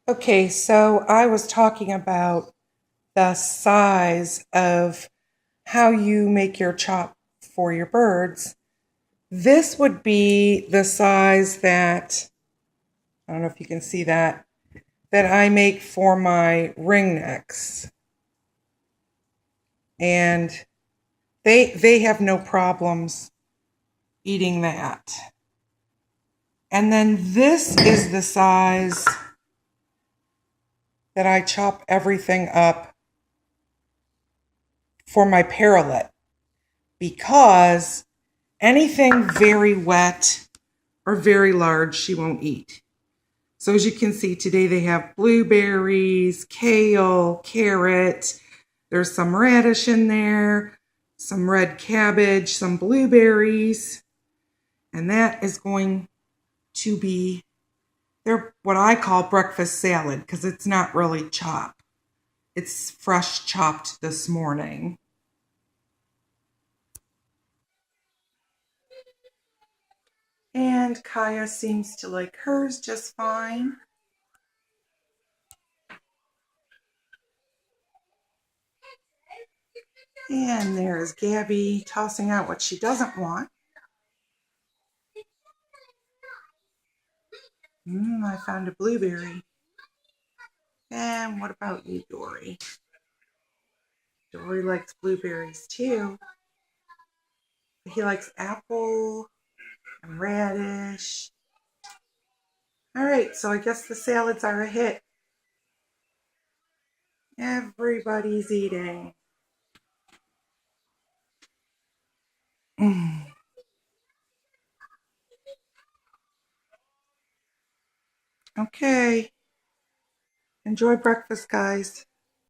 Okay, so I was talking about the size of how you make your chop for your birds. This would be the size that, I don't know if you can see that, that I make for my ringnecks. And they have no problems eating that. And then this is the size that I chop everything up for my parrotlet because anything very wet or very large she won't eat. So as you can see today they have blueberries, kale, carrot, there's some radish in there, some red cabbage, some blueberries, and that is going to be their what I call breakfast salad because it's not really chopped. It's fresh chopped this morning. And Kaya seems to like hers just fine. And there's Gabby tossing out what she doesn't want. I found a blueberry. And what about you, Dory? Dory likes blueberries too. He likes apple and radish. All right, so I guess the salads are a hit. Everybody's eating. Okay. Enjoy breakfast, guys.